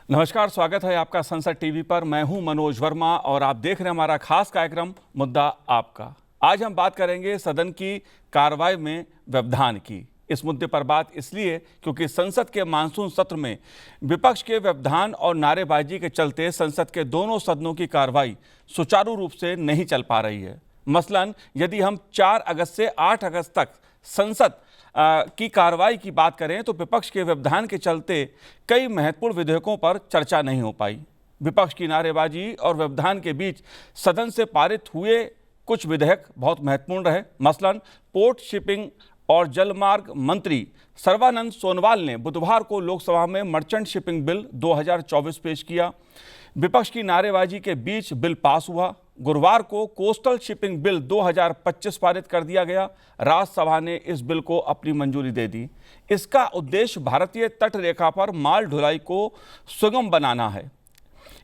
नमस्कार, स्वागत है आपका संसद टीवी पर। मैं हूं मनोज वर्मा और आप देख रहे हैं हमारा खास कार्यक्रम मुद्दा आपका। आज हम बात करेंगे सदन की कार्रवाई में व्यवधान की। इस मुद्दे पर बात इसलिए क्योंकि संसद के मानसून सत्र में विपक्ष के व्यवधान और नारेबाजी के चलते संसद के दोनों सदनों की कार्रवाई सुचारू रूप से नहीं चल पा रही है। मसलन यदि हम 4 अगस्त से 8 अगस्त तक संसद की कार्रवाई की बात करें तो विपक्ष के व्यवधान के चलते कई महत्वपूर्ण विधेयकों पर चर्चा नहीं हो पाई। विपक्ष की नारेबाजी और व्यवधान के बीच सदन से पारित हुए कुछ विधेयक बहुत महत्वपूर्ण रहे। मसलन पोर्ट शिपिंग और जलमार्ग मंत्री सर्बानंद सोनोवाल ने बुधवार को लोकसभा में मर्चेंट शिपिंग बिल 2024 पेश किया। विपक्ष की नारेबाजी के बीच बिल पास हुआ। गुरुवार को कोस्टल शिपिंग बिल 2025 पारित कर दिया गया। राज्यसभा ने इस बिल को अपनी मंजूरी दे दी। इसका उद्देश्य भारतीय तट रेखा पर माल ढुलाई को सुगम बनाना है।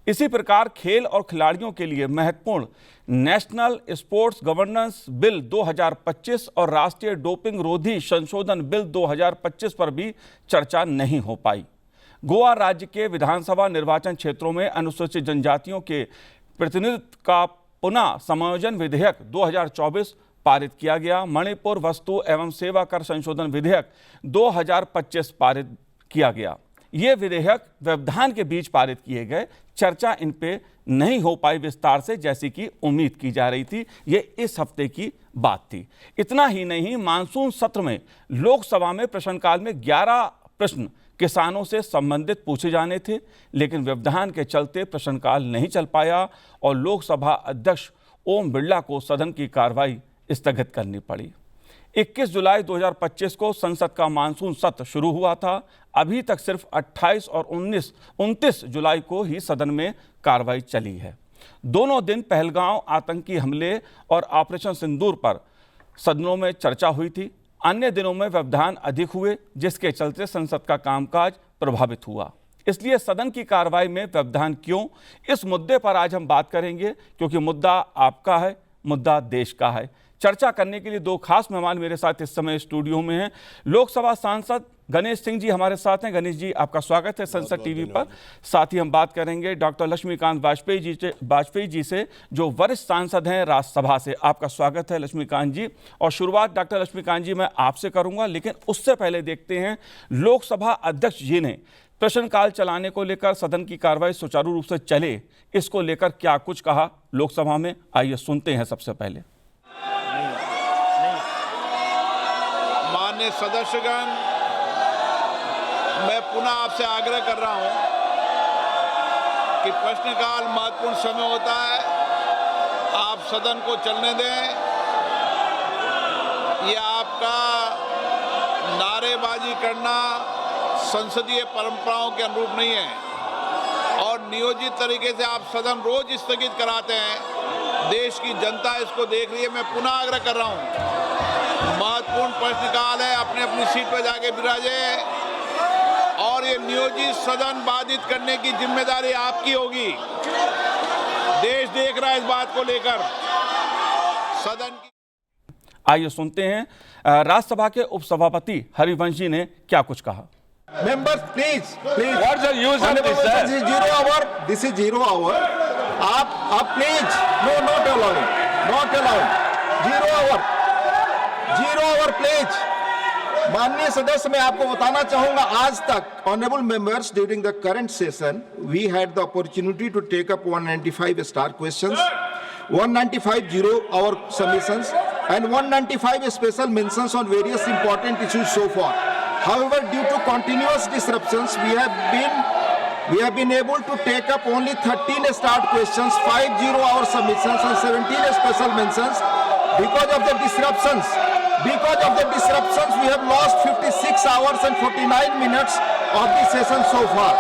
इसी प्रकार खेल और खिलाड़ियों के लिए महत्वपूर्ण नेशनल स्पोर्ट्स गवर्नेंस बिल 2025 और राष्ट्रीय डोपिंग रोधी संशोधन बिल 2025 पर भी चर्चा नहीं हो पाई। गोवा राज्य के विधानसभा निर्वाचन क्षेत्रों में अनुसूचित जनजातियों के प्रतिनिधित्व का पुनः समायोजन विधेयक 2024 पारित किया गया। मणिपुर वस्तु एवं सेवा कर संशोधन विधेयक 2025 पारित किया गया। ये विधेयक व्यवधान के बीच पारित किए गए। चर्चा इन पे नहीं हो पाई विस्तार से जैसी कि उम्मीद की जा रही थी। ये इस हफ्ते की बात थी। इतना ही नहीं, मानसून सत्र में लोकसभा में प्रश्नकाल में 11 प्रश्न किसानों से संबंधित पूछे जाने थे, लेकिन व्यवधान के चलते प्रश्नकाल नहीं चल पाया और लोकसभा अध्यक्ष ओम बिरला को सदन की कार्रवाई स्थगित करनी पड़ी। 21 जुलाई 2025 को संसद का मानसून सत्र शुरू हुआ था। अभी तक सिर्फ 28 और 29 जुलाई को ही सदन में कार्रवाई चली है। दोनों दिन पहलगांव आतंकी हमले और ऑपरेशन सिंदूर पर सदनों में चर्चा हुई थी। अन्य दिनों में व्यवधान अधिक हुए, जिसके चलते संसद का कामकाज प्रभावित हुआ। इसलिए सदन की कार्रवाई में व्यवधान क्यों, इस मुद्दे पर आज हम बात करेंगे, क्योंकि मुद्दा आपका है, मुद्दा देश का है। चर्चा करने के लिए 2 खास मेहमान मेरे साथ इस समय स्टूडियो में हैं। लोकसभा सांसद गणेश सिंह जी हमारे साथ हैं। गणेश जी, आपका स्वागत है संसद टीवी पर। साथ ही हम बात करेंगे डॉक्टर लक्ष्मीकांत वाजपेयी जी से, जो वरिष्ठ सांसद हैं राज्यसभा से। आपका स्वागत है लक्ष्मीकांत जी। और शुरुआत डॉक्टर लक्ष्मीकांत जी मैं आपसे करूंगा, लेकिन उससे पहले देखते हैं लोकसभा अध्यक्ष जी ने प्रश्नकाल चलाने को लेकर, सदन की कार्रवाई सुचारू रूप से चले, इसको लेकर क्या कुछ कहा लोकसभा में। आइए सुनते हैं सबसे पहले। माननीय सदस्यगण, मैं पुनः आपसे आग्रह कर रहा हूं कि प्रश्नकाल महत्वपूर्ण समय होता है, आप सदन को चलने दें। ये आपका नारेबाजी करना संसदीय परंपराओं के अनुरूप नहीं है और नियोजित तरीके से आप सदन रोज स्थगित कराते हैं। देश की जनता इसको देख रही है। मैं पुनः आग्रह कर रहा हूं, महत्वपूर्ण प्रश्नकाल है, अपने अपनी सीट पर जाके विराजे और ये नियोजित सदन बाधित करने की जिम्मेदारी आपकी होगी। देश देख रहा है इस बात को लेकर। सदन की आइए सुनते हैं राज्यसभा के उपसभापति हरिवंश जी ने क्या कुछ कहा। Members, please. What's the use of this, sir? This is 0 hour. This is 0 hour. आप please. No, not allowed. Not allowed. 0 hour. 0 hour, please. माननीय सदस्य, मैं आपको बताना चाहूंगा, आज तक honorable members during the current session we had the opportunity to take up 195 star questions, 195 0-hour submissions, and 195 special mentions on various important issues so far. However, due to continuous disruptions, we have been able to take up only 13 start questions, 5 0-hour submissions, and 17 special mentions. Because of the disruptions, we have lost 56 hours and 49 minutes of the session so far.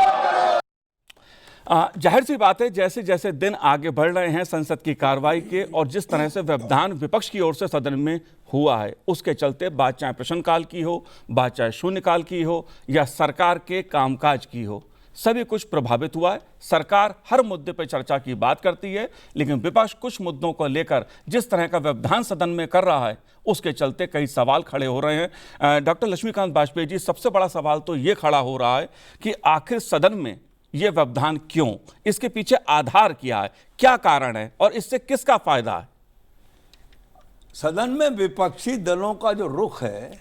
जाहिर सी बात है, जैसे जैसे दिन आगे बढ़ रहे हैं संसद की कार्रवाई के और जिस तरह से व्यवधान विपक्ष की ओर से सदन में हुआ है, उसके चलते बात चाहे प्रश्नकाल की हो, बात चाहे शून्यकाल की हो या सरकार के कामकाज की हो, सभी कुछ प्रभावित हुआ है। सरकार हर मुद्दे पर चर्चा की बात करती है, लेकिन विपक्ष कुछ मुद्दों को लेकर जिस तरह का व्यवधान सदन में कर रहा है, उसके चलते कई सवाल खड़े हो रहे हैं। डॉक्टर लक्ष्मीकांत वाजपेयी जी, सबसे बड़ा सवाल तो ये खड़ा हो रहा है कि आखिर सदन में ये व्यवधान क्यों, इसके पीछे आधार क्या है, क्या कारण है और इससे किसका फायदा है? सदन में विपक्षी दलों का जो रुख है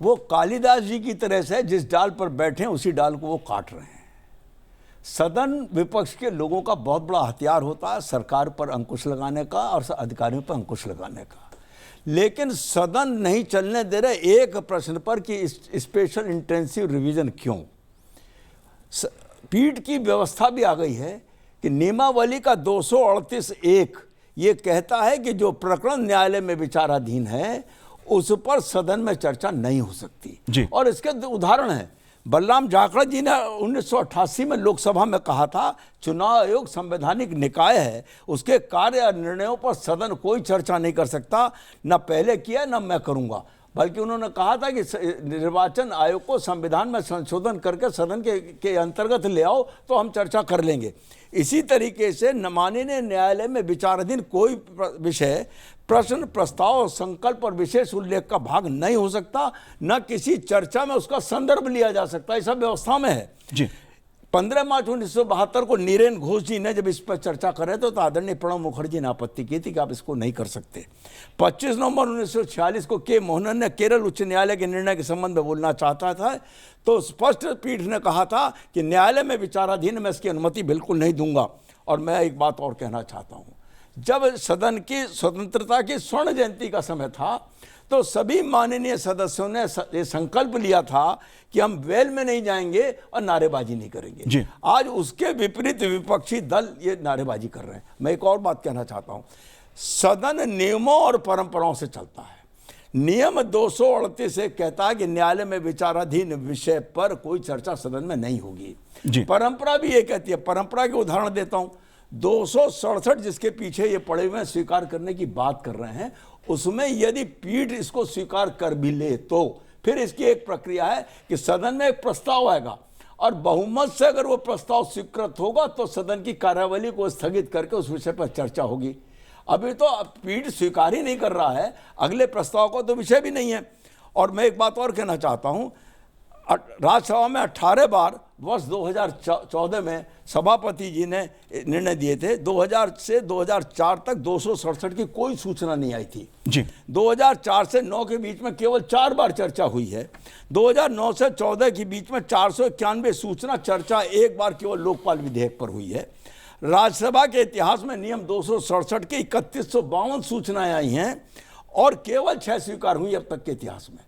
वो कालिदास जी की तरह से है, जिस डाल पर बैठे हैं उसी डाल को वो काट रहे हैं। सदन विपक्ष के लोगों का बहुत बड़ा हथियार होता है सरकार पर अंकुश लगाने का और अधिकारियों पर अंकुश लगाने का, लेकिन सदन नहीं चलने दे रहे एक प्रश्न पर कि स्पेशल इंटेंसिव रिवीजन क्यों। पीठ की व्यवस्था भी आ गई है कि नियमावली का 238(1) ये कहता है कि जो प्रकरण न्यायालय में विचाराधीन है उस पर सदन में चर्चा नहीं हो सकती। और इसके उदाहरण है, बलराम जाखड़ जी ने 1988 में लोकसभा में कहा था चुनाव आयोग संवैधानिक निकाय है, उसके कार्य और निर्णयों पर सदन कोई चर्चा नहीं कर सकता, न पहले किया न मैं करूंगा। बल्कि उन्होंने कहा था कि निर्वाचन आयोग को संविधान में संशोधन करके सदन के अंतर्गत ले आओ तो हम चर्चा कर लेंगे। इसी तरीके से माननीय न्यायालय में विचाराधीन कोई विषय प्रश्न, प्रस्ताव और संकल्प और विशेष उल्लेख का भाग नहीं हो सकता, न किसी चर्चा में उसका संदर्भ लिया जा सकता। ऐसा व्यवस्था में है जी। 15 मार्च 1972 को नीरेन घोष जी ने जब इस पर चर्चा करे तो आदरणीय प्रणब मुखर्जी ने आपत्ति की थी कि आप इसको नहीं कर सकते। 25 नवंबर 1946 को के मोहनन ने केरल उच्च न्यायालय के निर्णय के संबंध में बोलना चाहता था तो स्पष्ट पीठ ने कहा था कि न्यायालय में विचाराधीन मैं इसकी अनुमति बिल्कुल नहीं दूंगा। और मैं एक बात और कहना चाहता हूँ, जब सदन की स्वतंत्रता की स्वर्ण जयंती का समय था तो सभी माननीय सदस्यों ने ये संकल्प लिया था कि हम वेल में नहीं जाएंगे और नारेबाजी नहीं करेंगे। आज उसके विपरीत विपक्षी दल ये नारेबाजी कर रहे हैं। मैं एक और बात कहना चाहता हूं, सदन नियमों और परंपराओं से चलता है। नियम 238 से कहता है कि न्यायालय में विचाराधीन विषय पर कोई चर्चा सदन में नहीं होगी। परंपरा भी ये कहती है, परंपरा के उदाहरण देता हूं, 267 जिसके पीछे ये पड़े हुए स्वीकार करने की बात कर रहे हैं, उसमें यदि पीठ इसको स्वीकार कर भी ले तो फिर इसकी एक प्रक्रिया है कि सदन में एक प्रस्ताव आएगा और बहुमत से अगर वो प्रस्ताव स्वीकृत होगा तो सदन की कार्यवाही को स्थगित करके उस विषय पर चर्चा होगी। अभी तो पीठ स्वीकार ही नहीं कर रहा है, अगले प्रस्ताव का तो विषय भी नहीं है। और मैं एक बात और कहना चाहता हूं, राज्यसभा में 18 बार वर्ष 2014 में सभापति जी ने निर्णय दिए थे। 2000 से 2004 तक 267 की कोई सूचना नहीं आई थी जी। 2004 से 9 के बीच में केवल 4 बार चर्चा हुई है। 2009 से 14 के बीच में 491 सूचना चर्चा एक बार केवल लोकपाल विधेयक पर हुई है। राज्यसभा के इतिहास में नियम 267 की 3152 सूचनाएं आई हैं और केवल 6 स्वीकार हुई अब तक के इतिहास में।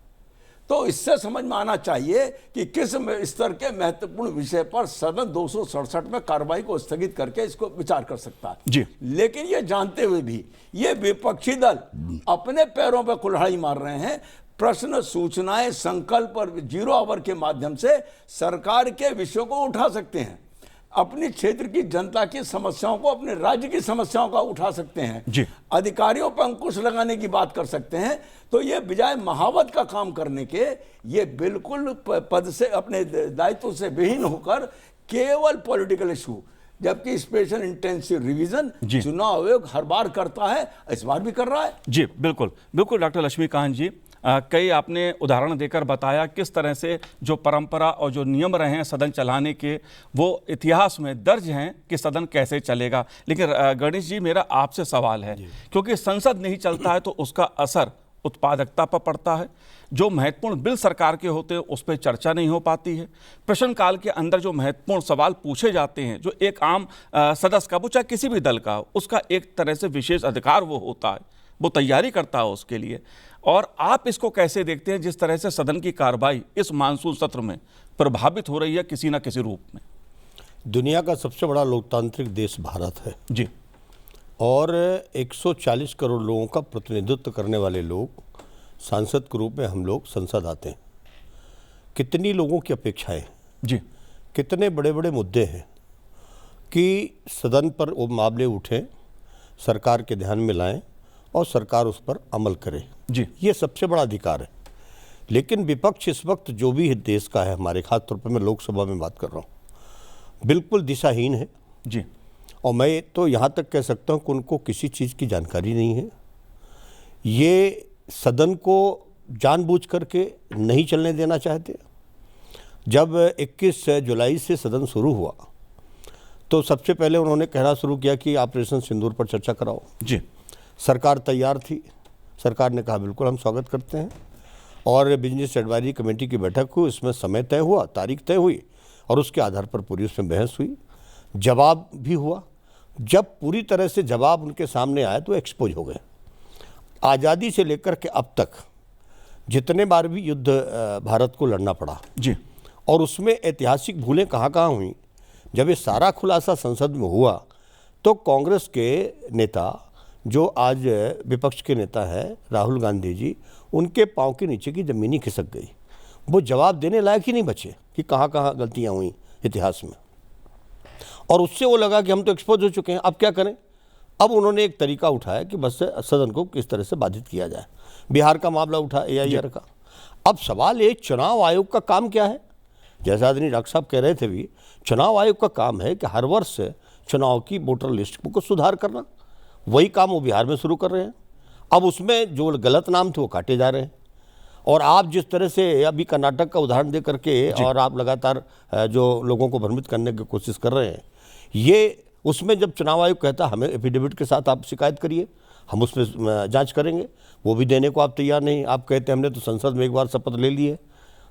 तो इससे समझ में आना चाहिए कि किस स्तर के महत्वपूर्ण विषय पर सदन 267 में कार्रवाई को स्थगित करके इसको विचार कर सकता है जी। लेकिन ये जानते हुए भी ये विपक्षी दल अपने पैरों पर कुल्हाड़ी मार रहे हैं। प्रश्न, सूचनाएं, संकल्प और 0 आवर के माध्यम से सरकार के विषयों को उठा सकते हैं, अपनी क्षेत्र की जनता की समस्याओं को, अपने राज्य की समस्याओं का उठा सकते हैं जी। अधिकारियों पर अंकुश लगाने की बात कर सकते हैं। तो ये बजाय महावत का काम करने के ये बिल्कुल पद से, अपने दायित्व से विहीन होकर केवल पॉलिटिकल इशू, जबकि स्पेशल इंटेंसिव रिवीजन चुनाव आयोग हर बार करता है, इस बार भी कर रहा है जी। बिल्कुल बिल्कुल डॉक्टर लक्ष्मीकांत जी, कई आपने उदाहरण देकर बताया किस तरह से जो परंपरा और जो नियम रहे हैं सदन चलाने के वो इतिहास में दर्ज हैं कि सदन कैसे चलेगा। लेकिन गणेश जी, मेरा आपसे सवाल है, क्योंकि संसद नहीं चलता है तो उसका असर उत्पादकता पर पड़ता है। जो महत्वपूर्ण बिल सरकार के होते हैं उस पर चर्चा नहीं हो पाती है। प्रश्नकाल के अंदर जो महत्वपूर्ण सवाल पूछे जाते हैं, जो एक आम सदस्य का, वो चाहे किसी भी दल का, उसका एक तरह से विशेष अधिकार वो होता है, वो तैयारी करता है उसके लिए। और आप इसको कैसे देखते हैं जिस तरह से सदन की कार्रवाई इस मानसून सत्र में प्रभावित हो रही है किसी ना किसी रूप में? दुनिया का सबसे बड़ा लोकतांत्रिक देश भारत है जी, और 140 करोड़ लोगों का प्रतिनिधित्व करने वाले लोग सांसद के रूप में हम लोग संसद आते हैं। कितनी लोगों की अपेक्षाएं जी, कितने बड़े बड़े मुद्दे हैं कि सदन पर वो मामले उठें, सरकार के ध्यान में लाएं और सरकार उस पर अमल करे जी। ये सबसे बड़ा अधिकार है। लेकिन विपक्ष इस वक्त जो भी देश का है, हमारे खास तौर पर मैं लोकसभा में बात कर रहा हूँ, बिल्कुल दिशाहीन है जी। और मैं तो यहाँ तक कह सकता हूँ कि उनको किसी चीज़ की जानकारी नहीं है। ये सदन को जानबूझ करके नहीं चलने देना चाहते। जब 21 जुलाई से सदन शुरू हुआ तो सबसे पहले उन्होंने कहना शुरू किया कि ऑपरेशन सिंदूर पर चर्चा कराओ। जी। सरकार तैयार थी, सरकार ने कहा बिल्कुल हम स्वागत करते हैं, और बिजनेस एडवाइजरी कमेटी की बैठक हुई, उसमें समय तय हुआ, तारीख तय हुई, और उसके आधार पर पूरी उसमें बहस हुई, जवाब भी हुआ। जब पूरी तरह से जवाब उनके सामने आया तो एक्सपोज हो गए। आज़ादी से लेकर के अब तक जितने बार भी युद्ध भारत को लड़ना पड़ा जी, और उसमें ऐतिहासिक भूलें कहाँ कहाँ हुई, जब ये सारा खुलासा संसद में हुआ तो कांग्रेस के नेता, जो आज विपक्ष के नेता है राहुल गांधी जी, उनके पाँव के नीचे की ज़मीन ही खिसक गई। वो जवाब देने लायक ही नहीं बचे कि कहाँ कहाँ गलतियाँ हुई इतिहास में, और उससे वो लगा कि हम तो एक्सपोज हो चुके हैं, अब क्या करें। अब उन्होंने एक तरीका उठाया कि बस सदन को किस तरह से बाधित किया जाए। बिहार का मामला उठा, AIR का। अब सवाल ये, चुनाव आयोग का काम क्या है? जैसा आदमी डॉक्टर साहब कह रहे थे भी, चुनाव आयोग का काम है कि हर वर्ष चुनाव की वोटर लिस्ट को सुधार करना। वही काम वो बिहार में शुरू कर रहे हैं। अब उसमें जो गलत नाम थे वो काटे जा रहे हैं, और आप जिस तरह से अभी कर्नाटक का उदाहरण दे करके और आप लगातार जो लोगों को भ्रमित करने की कोशिश कर रहे हैं, ये उसमें जब चुनाव आयोग कहता हमें एफिडेविट के साथ आप शिकायत करिए, हम उसमें जांच करेंगे, वो भी देने को आप तैयार नहीं। आप कहते हैं हमने तो संसद में एक बार शपथ ले ली है,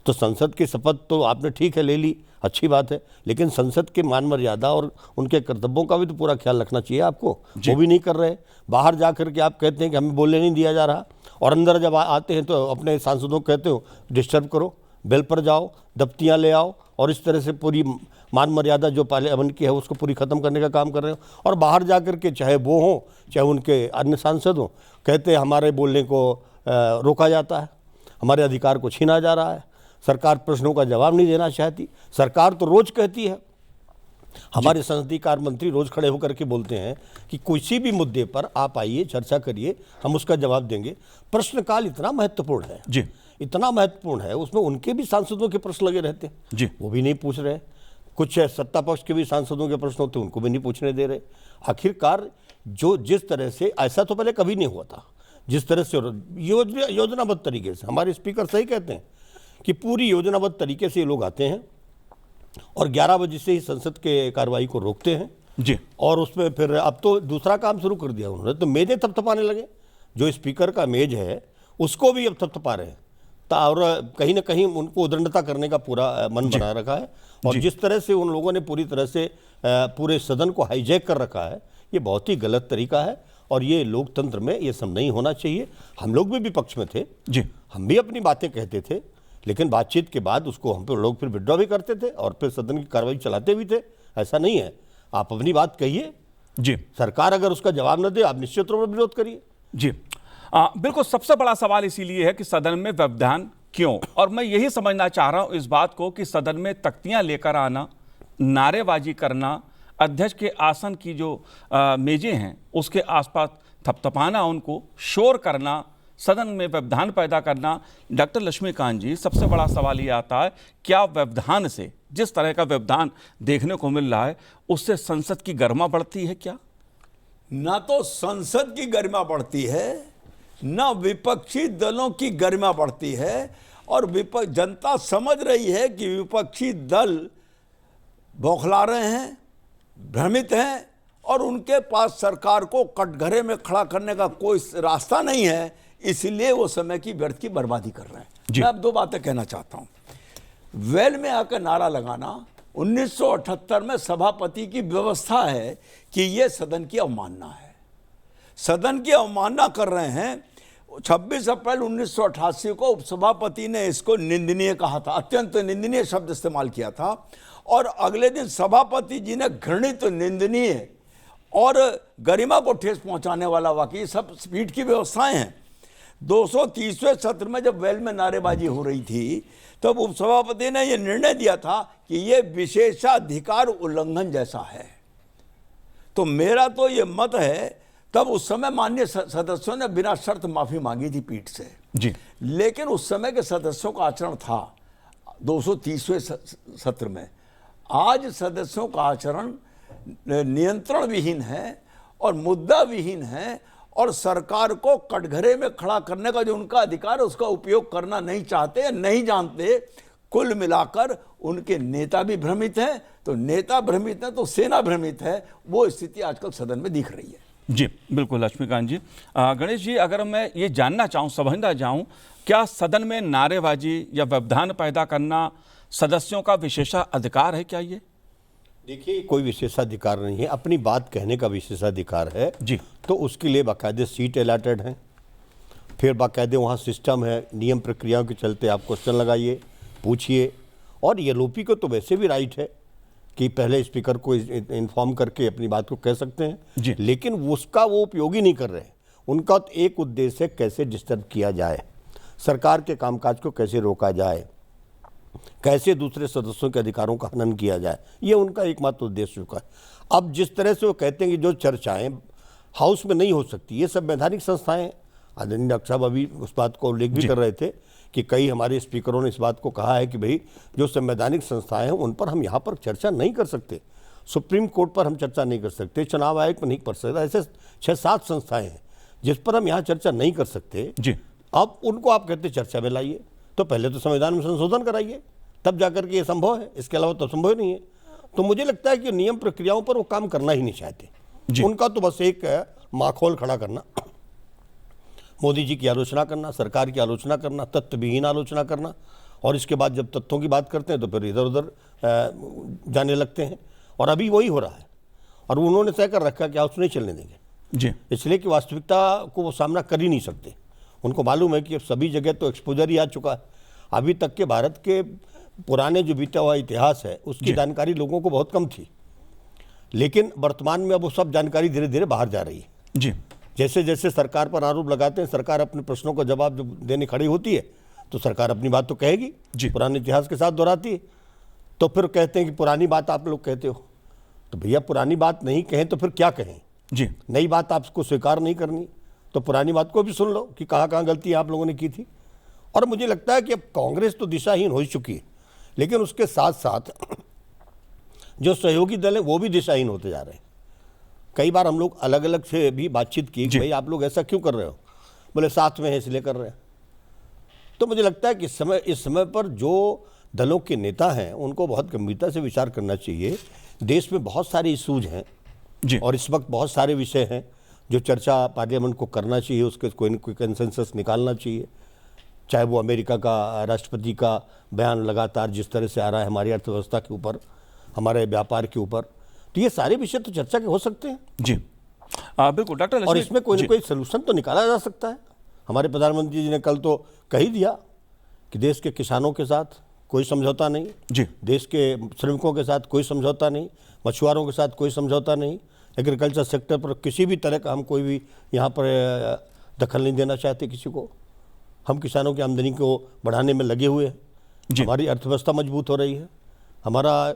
तो संसद की शपथ तो आपने ठीक है ले ली, अच्छी बात है, लेकिन संसद के मान मर्यादा और उनके कर्तव्यों का भी तो पूरा ख्याल रखना चाहिए आपको। वो भी नहीं कर रहे। बाहर जा कर के आप कहते हैं कि हमें बोलने नहीं दिया जा रहा, और अंदर जब आते हैं तो अपने सांसदों को कहते हो डिस्टर्ब करो, बेल पर जाओ, दफ्तियाँ ले आओ, और इस तरह से पूरी मान मर्यादा जो पार्लियामेंट की है उसको पूरी ख़त्म करने का काम कर रहे हो। और बाहर जा कर के चाहे वो हों चाहे उनके अन्य सांसद हों, कहते हैं हमारे बोलने को रोका जाता है, हमारे अधिकार को छीना जा रहा है, सरकार प्रश्नों का जवाब नहीं देना चाहती। सरकार तो रोज़ कहती है, हमारे संसदीय कार्य मंत्री रोज़ खड़े होकर के बोलते हैं कि किसी भी मुद्दे पर आप आइए, चर्चा करिए, हम उसका जवाब देंगे। प्रश्नकाल इतना महत्वपूर्ण है जी, इतना महत्वपूर्ण है, उसमें उनके भी सांसदों के प्रश्न लगे रहते हैं जी, वो भी नहीं पूछ रहे। कुछ सत्ता पक्ष के भी सांसदों के प्रश्न होते हैं, उनको भी नहीं पूछने दे रहे। आखिरकार जो जिस तरह से, ऐसा तो पहले कभी नहीं हुआ था, जिस तरह से योजनाबद्ध तरीके से, हमारे स्पीकर सही कहते हैं कि पूरी योजनाबद्ध तरीके से ये लोग आते हैं और 11 बजे से ही संसद के कार्रवाई को रोकते हैं जी, और उसमें फिर अब तो दूसरा काम शुरू कर दिया उन्होंने, तो मेजें थपथपाने लगे। जो स्पीकर का मेज है उसको भी अब थपथपा रहे हैं, और कहीं ना कहीं उनको उदंडता करने का पूरा मन बना रखा है। और जिस तरह से उन लोगों ने पूरी तरह से पूरे सदन को हाईजैक कर रखा है, ये बहुत ही गलत तरीका है, और ये लोकतंत्र में ये सब नहीं होना चाहिए। हम लोग भी विपक्ष में थे जी, हम भी अपनी बातें कहते थे, लेकिन बातचीत के बाद उसको हम लोग फिर विड्रॉ भी करते थे और फिर सदन की कार्रवाई चलाते भी थे। ऐसा नहीं है, आप अपनी बात कहिए, जी, सरकार अगर उसका जवाब न दे आप निश्चित रूप से विरोध करिए। जी। बिल्कुल, सबसे बड़ा सवाल इसीलिए है कि सदन में व्यवधान क्यों, और मैं यही समझना चाह रहा हूं इस बात को कि सदन में तख्तियां लेकर आना, नारेबाजी करना, अध्यक्ष के आसन की जो मेजें हैं उसके आसपास थपथपाना, उनको शोर करना, सदन में व्यवधान पैदा करना। डॉक्टर लक्ष्मीकांत जी, सबसे बड़ा सवाल ये आता है, क्या व्यवधान से, जिस तरह का व्यवधान देखने को मिल रहा है, उससे संसद की गरिमा बढ़ती है क्या? ना तो संसद की गरिमा बढ़ती है, ना विपक्षी दलों की गरिमा बढ़ती है, और जनता समझ रही है कि विपक्षी दल बौखला रहे हैं, भ्रमित हैं, और उनके पास सरकार को कटघरे में खड़ा करने का कोई रास्ता नहीं है, इसलिए वो समय की व्यर्थ की बर्बादी कर रहे हैं। मैं अब दो बातें कहना चाहता हूं। वेल में आकर नारा लगाना, 1978 में सभापति की व्यवस्था है कि यह सदन की अवमानना है, सदन की अवमानना कर रहे हैं। 26 अप्रैल 1988 को उपसभापति ने इसको निंदनीय कहा था, अत्यंत निंदनीय शब्द इस्तेमाल किया था, और अगले दिन सभापति जी ने घृणित, निंदनीय और गरिमा को ठेस पहुंचाने वाला वाकई सब स्पीड की व्यवस्थाएं हैं। 230वें सत्र में जब वेल में नारेबाजी हो रही थी, तब उपसभापति ने यह निर्णय दिया था कि यह विशेषाधिकार उल्लंघन जैसा है। तो मेरा तो ये मत है, तब उस समय माननीय सदस्यों ने बिना शर्त माफी मांगी थी पीठ से जी, लेकिन उस समय के सदस्यों का आचरण था 230वें सत्र में। आज सदस्यों का आचरण नियंत्रण विहीन है और मुद्दा विहीन है, और सरकार को कटघरे में खड़ा करने का जो उनका अधिकार है उसका उपयोग करना नहीं चाहते, नहीं जानते कुल मिलाकर उनके नेता भी भ्रमित हैं, तो नेता भ्रमित है तो सेना भ्रमित है। वो स्थिति आजकल सदन में दिख रही है। जी बिल्कुल लक्ष्मीकांत जी। गणेश जी, अगर मैं ये जानना चाहूँ, समझना चाहूँ, क्या सदन में नारेबाजी या व्यवधान पैदा करना सदस्यों का विशेषाधिकार है? क्या ये? देखिए, कोई विशेषाधिकार नहीं है, अपनी बात कहने का विशेषाधिकार है जी। तो उसके लिए बाकायदे सीट अलॉटेड हैं, फिर बाकायदे वहाँ सिस्टम है, नियम प्रक्रियाओं के चलते आप क्वेश्चन लगाइए, पूछिए। और एलओपी को तो वैसे भी राइट है कि पहले स्पीकर को इन्फॉर्म करके अपनी बात को कह सकते हैं, लेकिन उसका वो उपयोग ही नहीं कर रहे। उनका तो एक उद्देश्य है कैसे डिस्टर्ब किया जाए, सरकार के कामकाज को कैसे रोका जाए, कैसे दूसरे सदस्यों के अधिकारों का हनन किया जाए, ये उनका एकमात्र उद्देश्य चुका है। अब जिस तरह से वो कहते हैं कि जो चर्चाएं हाउस में नहीं हो सकती, ये संवैधानिक संस्थाएं, आदरणीय डॉक्टर साहब अभी उस बात को उल्लेख भी कर रहे थे कि कई हमारे स्पीकरों ने इस बात को कहा है कि भाई जो संवैधानिक संस्थाएं हैं उन पर हम यहाँ पर चर्चा नहीं कर सकते, सुप्रीम कोर्ट पर हम चर्चा नहीं कर सकते, चुनाव आयोग पर नहीं कर सकते, ऐसे 6-7 संस्थाएं हैं जिस पर हम यहाँ चर्चा नहीं कर सकते जी। अब उनको आप कहते चर्चा में लाइए, तो पहले तो संविधान में संशोधन कराइए, तब जाकर के ये संभव है, इसके अलावा तो संभव नहीं है। तो मुझे लगता है कि नियम प्रक्रियाओं पर वो काम करना ही नहीं चाहते। उनका तो बस एक माखौल खड़ा करना, मोदी जी की आलोचना करना, सरकार की आलोचना करना, तथ्यविहीन आलोचना करना, और इसके बाद जब तथ्यों की बात करते हैं तो फिर इधर उधर जाने लगते हैं। और अभी वही हो रहा है, और उन्होंने तय कर रखा कि हाउस नहीं चलने देंगे जी, इसलिए कि वास्तविकता को वो सामना कर ही नहीं सकते। उनको मालूम है कि अब सभी जगह तो एक्सपोजर ही आ चुका है। अभी तक के भारत के पुराने जो बीता हुआ इतिहास है उसकी जानकारी लोगों को बहुत कम थी, लेकिन वर्तमान में अब वो सब जानकारी धीरे धीरे बाहर जा रही है जी। जैसे जैसे सरकार पर आरोप लगाते हैं, सरकार अपने प्रश्नों का जवाब जब देने खड़ी होती है तो सरकार अपनी बात तो कहेगी जी, पुराने इतिहास के साथ दोहराती है। तो फिर कहते हैं कि पुरानी बात आप लोग कहते हो, तो भैया पुरानी बात नहीं कहें तो फिर क्या कहें जी? नई बात आपको स्वीकार नहीं करनी तो पुरानी बात को भी सुन लो कि कहाँ कहाँ गलती आप लोगों ने की थी। और मुझे लगता है कि अब कांग्रेस तो दिशाहीन हो चुकी है, लेकिन उसके साथ साथ जो सहयोगी दल है वो भी दिशाहीन होते जा रहे हैं। कई बार हम लोग अलग अलग से भी बातचीत की, भाई आप लोग ऐसा क्यों कर रहे हो, बोले साथ में है इसलिए कर रहे हैं। तो मुझे लगता है कि इस समय पर जो दलों के नेता हैं उनको बहुत गंभीरता से विचार करना चाहिए। देश में बहुत सारे इशूज हैं जी, और इस वक्त बहुत सारे विषय हैं जो चर्चा पार्लियामेंट को करना चाहिए, उसके कोई न कोई कंसेंसस निकालना चाहिए। चाहे वो अमेरिका का राष्ट्रपति का बयान लगातार जिस तरह से आ रहा है हमारी अर्थव्यवस्था के ऊपर, हमारे व्यापार के ऊपर, तो ये सारे विषय तो चर्चा के हो सकते हैं जी। बिल्कुल डॉक्टर, और इसमें कोई न कोई सलूशन तो निकाला जा सकता है। हमारे प्रधानमंत्री जी ने कल तो कह ही दिया कि देश के किसानों के साथ कोई समझौता नहीं जी, देश के श्रमिकों के साथ कोई समझौता नहीं, मछुआरों के साथ कोई समझौता नहीं, एग्रीकल्चर सेक्टर पर किसी भी तरह का हम कोई भी यहाँ पर दखल नहीं देना चाहते किसी को। हम किसानों की आमदनी को बढ़ाने में लगे हुए हैं, हमारी अर्थव्यवस्था मजबूत हो रही है, हमारा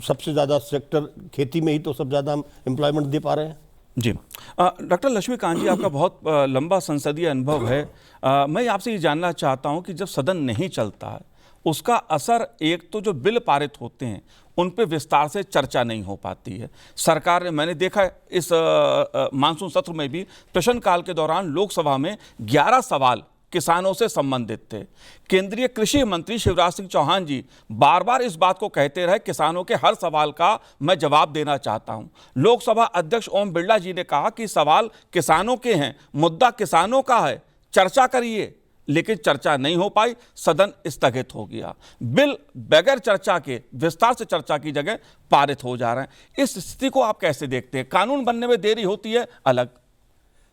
सबसे ज़्यादा सेक्टर खेती में ही तो सबसे ज़्यादा हम एम्प्लॉयमेंट दे पा रहे हैं जी। डॉक्टर लक्ष्मीकांत जी, आपका बहुत लंबा संसदीय अनुभव है। मैं आपसे ये जानना चाहता हूँ कि जब सदन नहीं चलता है उसका असर, एक तो जो बिल पारित होते हैं उन पे विस्तार से चर्चा नहीं हो पाती है। सरकार ने, मैंने देखा इस मानसून सत्र में भी प्रश्नकाल के दौरान लोकसभा में 11 सवाल किसानों से संबंधित थे। केंद्रीय कृषि मंत्री शिवराज सिंह चौहान जी बार बार इस बात को कहते रहे, किसानों के हर सवाल का मैं जवाब देना चाहता हूं। लोकसभा अध्यक्ष ओम बिरला जी ने कहा कि सवाल किसानों के हैं, मुद्दा किसानों का है, चर्चा करिए, लेकिन चर्चा नहीं हो पाई, सदन स्थगित हो गया। बिल बगैर चर्चा के, विस्तार से चर्चा की जगह पारित हो जा रहे हैं। इस स्थिति को आप कैसे देखते हैं? कानून बनने में देरी होती है अलग,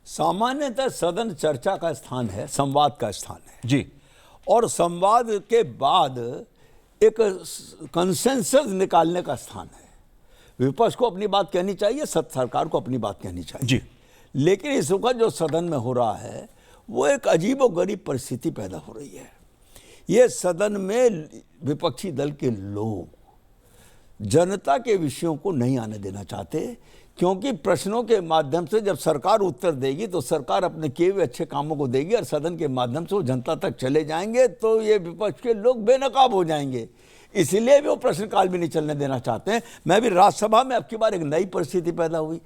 सामान्यतः सदन चर्चा का स्थान है, संवाद का स्थान है जी, और संवाद के बाद एक कंसेंसस निकालने का स्थान है। विपक्ष को अपनी बात कहनी चाहिए, सरकार को अपनी बात कहनी चाहिए जी। लेकिन इस वक्त जो सदन में हो रहा है वो एक अजीबोगरीब परिस्थिति पैदा हो रही है। ये सदन में विपक्षी दल के लोग जनता के विषयों को नहीं आने देना चाहते, क्योंकि प्रश्नों के माध्यम से जब सरकार उत्तर देगी तो सरकार अपने किए हुए अच्छे कामों को देगी और सदन के माध्यम से वो जनता तक चले जाएंगे, तो ये विपक्ष के लोग बेनकाब हो जाएंगे। इसलिए भी वो प्रश्नकाल भी नहीं चलने देना चाहते हैं। मैं भी राज्यसभा में अब की बार एक नई परिस्थिति पैदा हुई,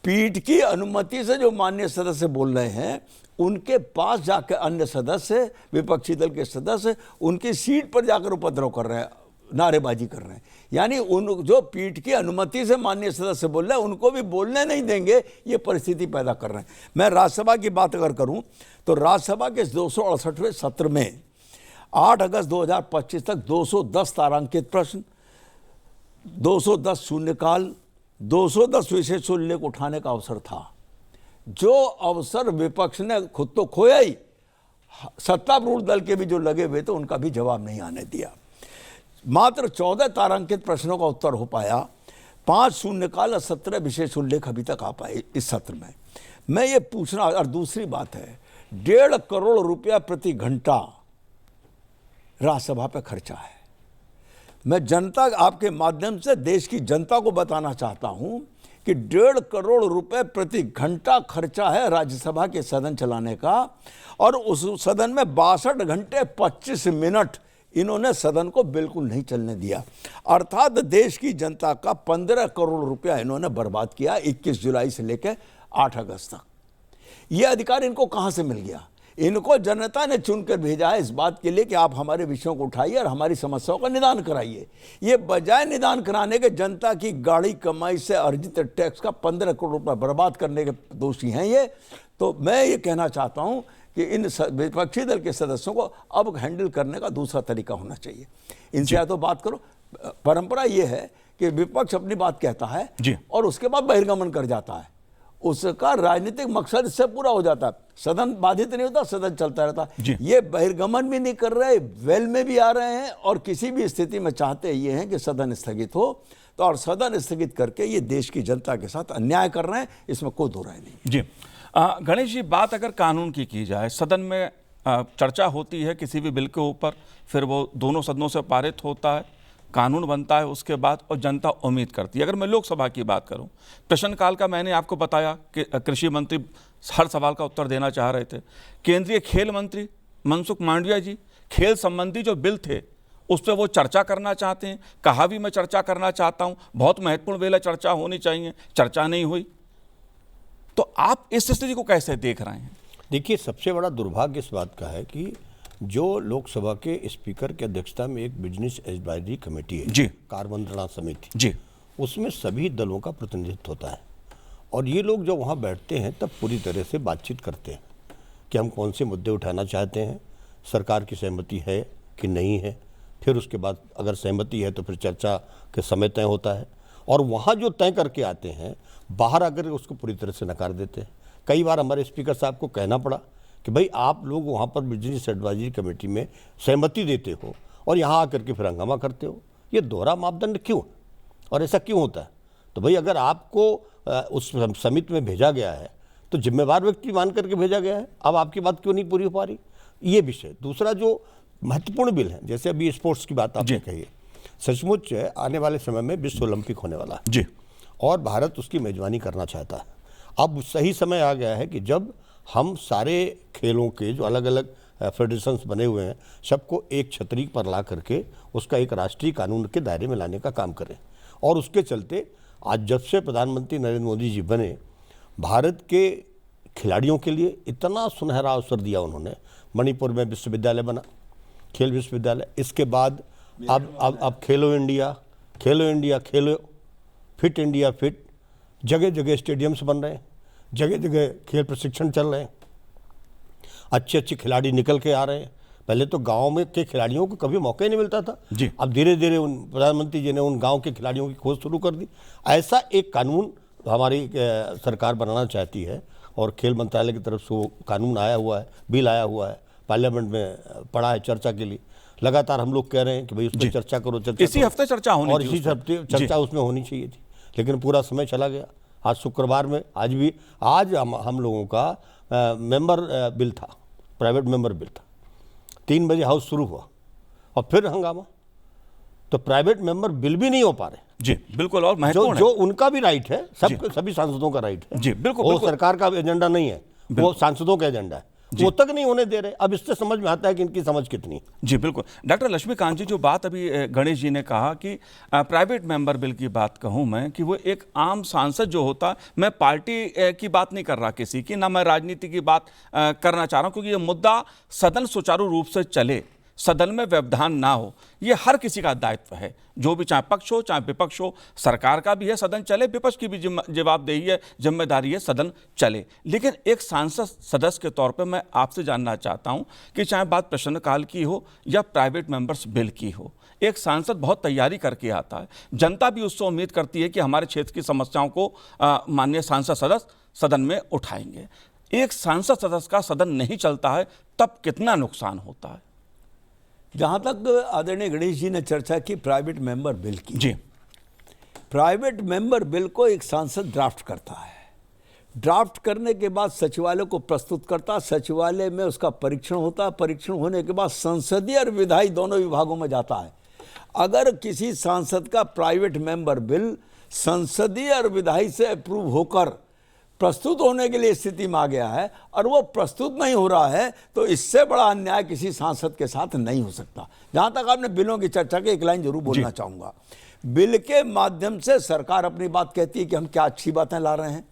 पीठ की अनुमति से जो माननीय सदस्य बोल रहे हैं, उनके पास जाकर अन्य सदस्य, विपक्षी दल के सदस्य उनकी सीट पर जाकर उपद्रव कर रहे हैं, नारेबाजी कर रहे हैं। यानी उन जो पीठ की अनुमति से माननीय सदस्य बोल रहे हैं, उनको भी बोलने नहीं देंगे, ये परिस्थिति पैदा कर रहे हैं। मैं राज्यसभा की बात अगर करूं तो राज्यसभा के 268वें सत्र में 8 अगस्त 2025 तक 210 तारांकित प्रश्न, 210 शून्यकाल, 210 विशेष उल्लेख उठाने का अवसर था। जो अवसर विपक्ष ने खुद तो खोया ही, सत्तारूढ़ दल के भी जो लगे हुए थे उनका भी जवाब नहीं आने दिया। मात्र 14 तारांकित प्रश्नों का उत्तर हो पाया, 5 शून्यकाल और 17 विशेष उल्लेख अभी तक आ पाए इस सत्र में। मैं ये पूछना, और दूसरी बात है, 1.5 करोड़ रुपया प्रति घंटा राज्यसभा पे खर्चा है। मैं जनता, आपके माध्यम से देश की जनता को बताना चाहता हूं कि 1.5 करोड़ रुपए प्रति घंटा खर्चा है राज्यसभा के सदन चलाने का, और उस सदन में 62 घंटे 25 मिनट इन्होंने सदन को बिल्कुल नहीं चलने दिया। अर्थात देश की जनता का 15 करोड़ रुपया इन्होंने बर्बाद किया 21 जुलाई से लेकर 8 अगस्त तक। ये अधिकार इनको कहां से मिल गया? इनको जनता ने चुनकर भेजा है इस बात के लिए कि आप हमारे विषयों को उठाइए और हमारी समस्याओं का निदान कराइए। ये बजाय निदान कराने के जनता की गाढ़ी कमाई से अर्जित टैक्स का 15 करोड़ रुपया बर्बाद करने के दोषी हैं ये। तो मैं ये कहना चाहता हूं कि इन विपक्षी दल के सदस्यों को अब हैंडल करने का दूसरा तरीका होना चाहिए। इनसे या तो बात करो। परंपरा ये है कि विपक्ष अपनी बात कहता है और उसके बाद बहिर्गमन कर जाता है, उसका राजनीतिक मकसद इससे पूरा हो जाता है, सदन बाधित नहीं होता, सदन चलता रहता। ये बहिर्गमन भी नहीं कर रहे, वेल में भी आ रहे हैं, और किसी भी स्थिति में चाहते ये हैं कि सदन स्थगित हो, तो और सदन स्थगित करके ये देश की जनता के साथ अन्याय कर रहे हैं, इसमें कोई दो राय नहीं। जी गणेश जी, बात अगर कानून की जाए, सदन में चर्चा होती है किसी भी बिल के ऊपर, फिर वो दोनों सदनों से पारित होता है, कानून बनता है उसके बाद, और जनता उम्मीद करती है। अगर मैं लोकसभा की बात करूं, प्रश्नकाल का मैंने आपको बताया कि कृषि मंत्री हर सवाल का उत्तर देना चाह रहे थे। केंद्रीय खेल मंत्री मनसुख मांडविया जी खेल संबंधी जो बिल थे उस पर वो चर्चा करना चाहते हैं। कहा भी मैं चर्चा करना चाहता हूं, बहुत महत्वपूर्ण बिल है, चर्चा होनी चाहिए, चर्चा नहीं हुई। तो आप इस स्थिति को कैसे देख रहे हैं? देखिए, सबसे बड़ा दुर्भाग्य इस बात का है कि जो लोकसभा के स्पीकर की अध्यक्षता में एक बिजनेस एडवाइजरी कमेटी है जी, कार्य समिति जी, उसमें सभी दलों का प्रतिनिधित्व होता है, और ये लोग जब वहाँ बैठते हैं तब पूरी तरह से बातचीत करते हैं कि हम कौन से मुद्दे उठाना चाहते हैं, सरकार की सहमति है कि नहीं है, फिर उसके बाद अगर सहमति है तो फिर चर्चा के समय तय होता है, और वहाँ जो तय करके आते हैं बाहर आकर उसको पूरी तरह से नकार देते हैं। कई बार हमारे स्पीकर साहब को कहना पड़ा कि भाई आप लोग वहाँ पर बिजनेस एडवाइजरी कमेटी में सहमति देते हो और यहाँ आकर के फिर हंगामा करते हो, ये दोहरा मापदंड क्यों और ऐसा क्यों होता है? तो भाई अगर आपको उस समिति में भेजा गया है तो जिम्मेवार व्यक्ति मान करके भेजा गया है, अब आपकी बात क्यों नहीं पूरी हो पा रही, ये विषय। दूसरा जो महत्वपूर्ण बिल है, जैसे अभी स्पोर्ट्स की बात आपने कही है, सचमुच आने वाले समय में विश्व ओलंपिक होने वाला है जी, और भारत उसकी मेजबानी करना चाहता है। अब सही समय आ गया है कि जब हम सारे खेलों के जो अलग अलग फेडरेशंस बने हुए हैं सबको एक छतरी पर ला करके उसका एक राष्ट्रीय कानून के दायरे में लाने का काम करें। और उसके चलते आज जब से प्रधानमंत्री नरेंद्र मोदी जी बने, भारत के खिलाड़ियों के लिए इतना सुनहरा अवसर दिया उन्होंने। मणिपुर में विश्वविद्यालय बना, खेल विश्वविद्यालय, इसके बाद अब खेलो इंडिया खेलो, फिट इंडिया फिट, जगह जगह स्टेडियम्स बन रहे हैं, जगह जगह खेल प्रशिक्षण चल रहे हैं, अच्छे अच्छे खिलाड़ी निकल के आ रहे हैं। पहले तो गांव में के खिलाड़ियों को कभी मौका ही नहीं मिलता था जी। अब धीरे धीरे उन प्रधानमंत्री जी ने उन गांव के खिलाड़ियों की खोज शुरू कर दी। ऐसा एक कानून हमारी सरकार बनाना चाहती है और खेल मंत्रालय की तरफ से वो कानून आया हुआ है, बिल आया हुआ है, पार्लियामेंट में पड़ा है चर्चा के लिए। लगातार हम लोग कह रहे हैं कि भाई उस पर चर्चा करो, इसी हफ्ते चर्चा होनी और इसी हफ्ते चर्चा उसमें होनी चाहिए थी, लेकिन पूरा समय चला गया। आज शुक्रवार में आज हम लोगों का मेंबर बिल था, प्राइवेट मेंबर बिल था, 3 बजे हाउस शुरू हुआ और फिर हंगामा। तो प्राइवेट मेंबर बिल भी नहीं हो पा रहे जी, बिल्कुल। और महत्वपूर्ण जो उनका भी राइट है, सभी सांसदों का राइट है जी, बिल्कुल, वो बिल्कुल। सरकार का एजेंडा नहीं है, वो सांसदों का एजेंडा है, वो तक नहीं होने दे रहे। अब इससे समझ में आता है कि इनकी समझ कितनी है। जी बिल्कुल। डॉक्टर लक्ष्मीकांत जी, जो बात अभी गणेश जी ने कहा कि प्राइवेट मेंबर बिल की बात कहूं मैं, कि वो एक आम सांसद जो होता, मैं पार्टी की बात नहीं कर रहा किसी की, ना मैं राजनीति की बात करना चाह रहा हूं, क्योंकि ये मुद्दा सदन सुचारू रूप से चले, सदन में व्यवधान ना हो, ये हर किसी का दायित्व है, जो भी चाहे पक्ष हो चाहे विपक्ष हो। सरकार का भी है सदन चले, विपक्ष की भी जवाबदेही है, जिम्मेदारी है सदन चले। लेकिन एक सांसद सदस्य के तौर पे मैं आपसे जानना चाहता हूं कि चाहे बात प्रश्नकाल की हो या प्राइवेट मेंबर्स बिल की हो, एक सांसद बहुत तैयारी करके आता है, जनता भी उससे उम्मीद करती है कि हमारे क्षेत्र की समस्याओं को माननीय सांसद सदस्य सदन में उठाएंगे। एक सांसद सदस्य का सदन नहीं चलता है, तब कितना नुकसान होता है? जहाँ तक आदरणीय गणेश जी ने चर्चा की प्राइवेट मेंबर बिल की, जी, प्राइवेट मेंबर बिल को एक सांसद ड्राफ्ट करता है। ड्राफ्ट करने के बाद सचिवालय को प्रस्तुत करता, सचिवालय में उसका परीक्षण होता है, परीक्षण होने के बाद संसदीय और विधायी दोनों विभागों में जाता है। अगर किसी सांसद का प्राइवेट मेंबर बिल संसदीय और विधायी से अप्रूव होकर प्रस्तुत होने के लिए स्थिति में आ गया है और वो प्रस्तुत नहीं हो रहा है, तो इससे बड़ा अन्याय किसी सांसद के साथ नहीं हो सकता। जहां तक आपने बिलों की चर्चा की, एक लाइन जरूर बोलना चाहूंगा। बिल के माध्यम से सरकार अपनी बात कहती है कि हम क्या अच्छी बातें ला रहे हैं,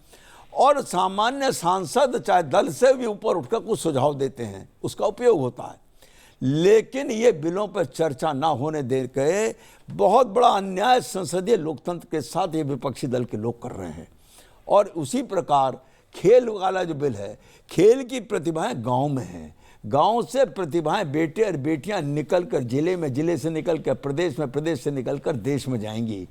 और सामान्य सांसद चाहे दल से भी ऊपर उठकर कुछ सुझाव देते हैं, उसका उपयोग होता है। लेकिन ये बिलों पर चर्चा ना होने दे के बहुत बड़ा अन्याय संसदीय लोकतंत्र के साथ ये विपक्षी दल के लोग कर रहे हैं। और उसी प्रकार खेल वाला जो बिल है, खेल की प्रतिभाएं गांव में हैं, गांव से प्रतिभाएं बेटे और बेटियां निकलकर जिले में, जिले से निकलकर प्रदेश में, प्रदेश से निकलकर देश में जाएंगी,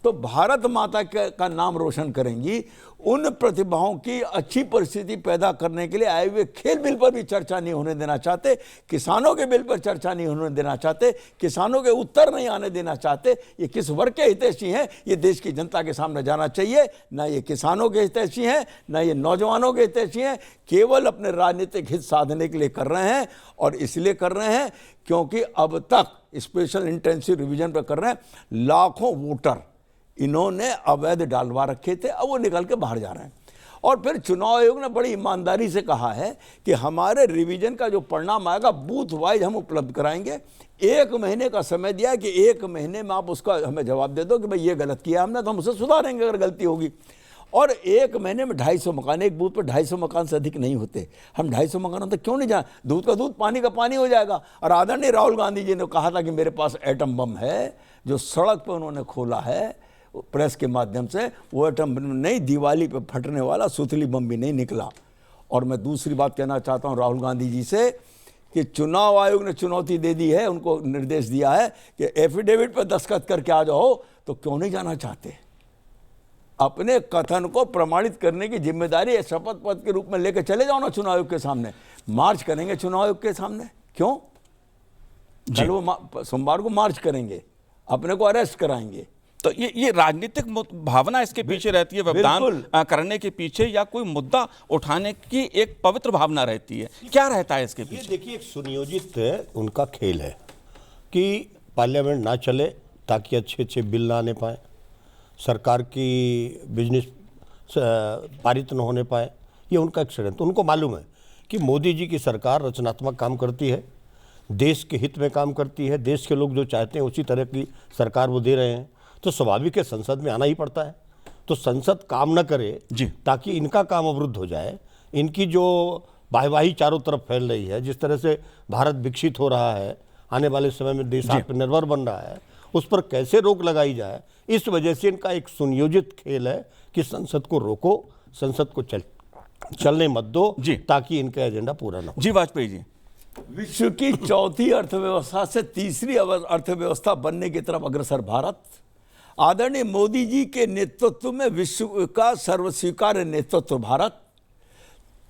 तो भारत माता का नाम रोशन करेंगी। उन प्रतिभाओं की अच्छी परिस्थिति पैदा करने के लिए आए हुए खेल बिल पर भी चर्चा नहीं होने देना चाहते, किसानों के बिल पर चर्चा नहीं होने देना चाहते, किसानों के उत्तर नहीं आने देना चाहते। ये किस वर्ग के हितैषी हैं, ये देश की जनता के सामने जाना चाहिए। ना ये किसानों के हितैषी हैं, ना ये नौजवानों के हितैषी हैं, केवल अपने राजनीतिक हित साधने के लिए कर रहे हैं। और इसलिए कर रहे हैं क्योंकि अब तक स्पेशल इंटेंसिव रिवीजन पर कर रहे हैं, लाखों वोटर इन्होंने अवैध डालवा रखे थे, अब वो निकल के बाहर जा रहे हैं। और फिर चुनाव आयोग ने बड़ी ईमानदारी से कहा है कि हमारे रिवीजन का जो परिणाम आएगा बूथ वाइज हम उपलब्ध कराएंगे। 1 महीने का समय दिया है कि 1 महीने में आप उसका हमें जवाब दे दो कि भाई ये गलत किया हमने, तो हम उसे सुधारेंगे अगर गलती होगी। और 1 महीने में 250 मकान, एक बूथ पर 250 मकान से अधिक नहीं होते। हम 250 मकानों तक क्यों नहीं जाए? दूध का दूध, पानी का पानी हो जाएगा। और आदरणीय राहुल गांधी जी ने कहा था कि मेरे पास एटम बम है, जो सड़क पर उन्होंने खोला है प्रेस के माध्यम से, वो एटम बम नहीं, दिवाली पे फटने वाला सुतली बम भी नहीं निकला। और मैं दूसरी बात कहना चाहता हूं राहुल गांधी जी से कि चुनाव आयोग ने चुनौती दे दी है, उनको निर्देश दिया है कि एफिडेविट पर दस्तखत करके आ जाओ, तो क्यों नहीं जाना चाहते? अपने कथन को प्रमाणित करने की जिम्मेदारी शपथ पत्र के रूप में लेकर चले जाओ ना चुनाव आयोग के सामने, मार्च करेंगे चुनाव आयोग के सामने। क्यों? कल वो सोमवार को मार्च करेंगे, अपने को अरेस्ट कराएंगे। तो ये राजनीतिक भावना इसके पीछे रहती है, व्यवधान करने के पीछे, या कोई मुद्दा उठाने की एक पवित्र भावना रहती है? क्या रहता है इसके पीछे? देखिए, एक सुनियोजित उनका खेल है कि पार्लियामेंट ना चले ताकि अच्छे बिल ना आने पाए, सरकार की बिजनेस पारित न होने पाए। ये उनका एक षड्यंत्र। उनको मालूम है कि मोदी जी की सरकार रचनात्मक काम करती है, देश के हित में काम करती है, देश के लोग जो चाहते हैं उसी तरह की सरकार वो दे रहे हैं, तो स्वाभाविक है संसद में आना ही पड़ता है। तो संसद काम न करे ताकि इनका काम अवरुद्ध हो जाए। इनकी जो वाहवाही चारों तरफ फैल रही है, जिस तरह से भारत विकसित हो रहा है, आने वाले समय में देश आत्मनिर्भर बन रहा है, उस पर कैसे रोक लगाई जाए, इस वजह से इनका एक सुनियोजित खेल है कि संसद को रोको, संसद को चलने मत दो, ताकि इनका एजेंडा पूरा ना हो। जी वाजपेयी जी, विश्व की चौथी अर्थव्यवस्था से तीसरी अर्थव्यवस्था बनने की तरफ अग्रसर भारत, आदरणीय मोदी जी के नेतृत्व में विश्व का सर्वस्वीकार्य नेतृत्व भारत,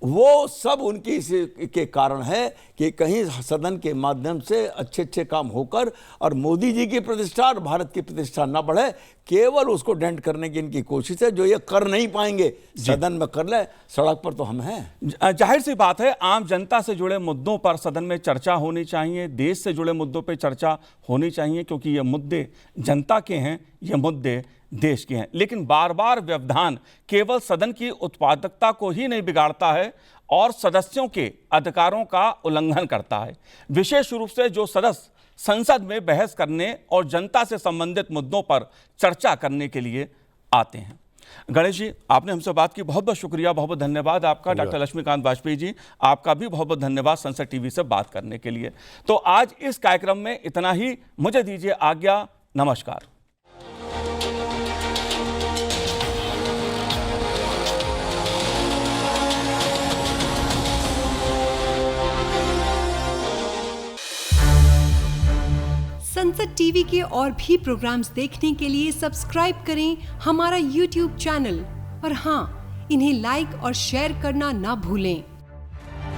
वो सब उनकी के कारण है कि कहीं सदन के माध्यम से अच्छे काम होकर और मोदी जी की प्रतिष्ठा और भारत की प्रतिष्ठा न बढ़े, केवल उसको डेंट करने की इनकी कोशिश है, जो ये कर नहीं पाएंगे। सदन में कर ले, सड़क पर तो हम हैं। जाहिर सी बात है, आम जनता से जुड़े मुद्दों पर सदन में चर्चा होनी चाहिए, देश से जुड़े मुद्दों पर चर्चा होनी चाहिए, क्योंकि ये मुद्दे जनता के हैं, ये मुद्दे देश के हैं। लेकिन बार बार व्यवधान केवल सदन की उत्पादकता को ही नहीं बिगाड़ता है, और सदस्यों के अधिकारों का उल्लंघन करता है, विशेष रूप से जो सदस्य संसद में बहस करने और जनता से संबंधित मुद्दों पर चर्चा करने के लिए आते हैं। गणेश जी, आपने हमसे बात की, बहुत बहुत शुक्रिया, बहुत बहुत धन्यवाद आपका। डॉक्टर लक्ष्मीकांत वाजपेयी जी, आपका भी बहुत बहुत धन्यवाद संसद टीवी से बात करने के लिए। तो आज इस कार्यक्रम में इतना ही, मुझे दीजिए आज्ञा, नमस्कार। संसद टीवी के और भी प्रोग्राम्स देखने के लिए सब्सक्राइब करें हमारा YouTube चैनल और हाँ, इन्हें लाइक और शेयर करना ना भूलें।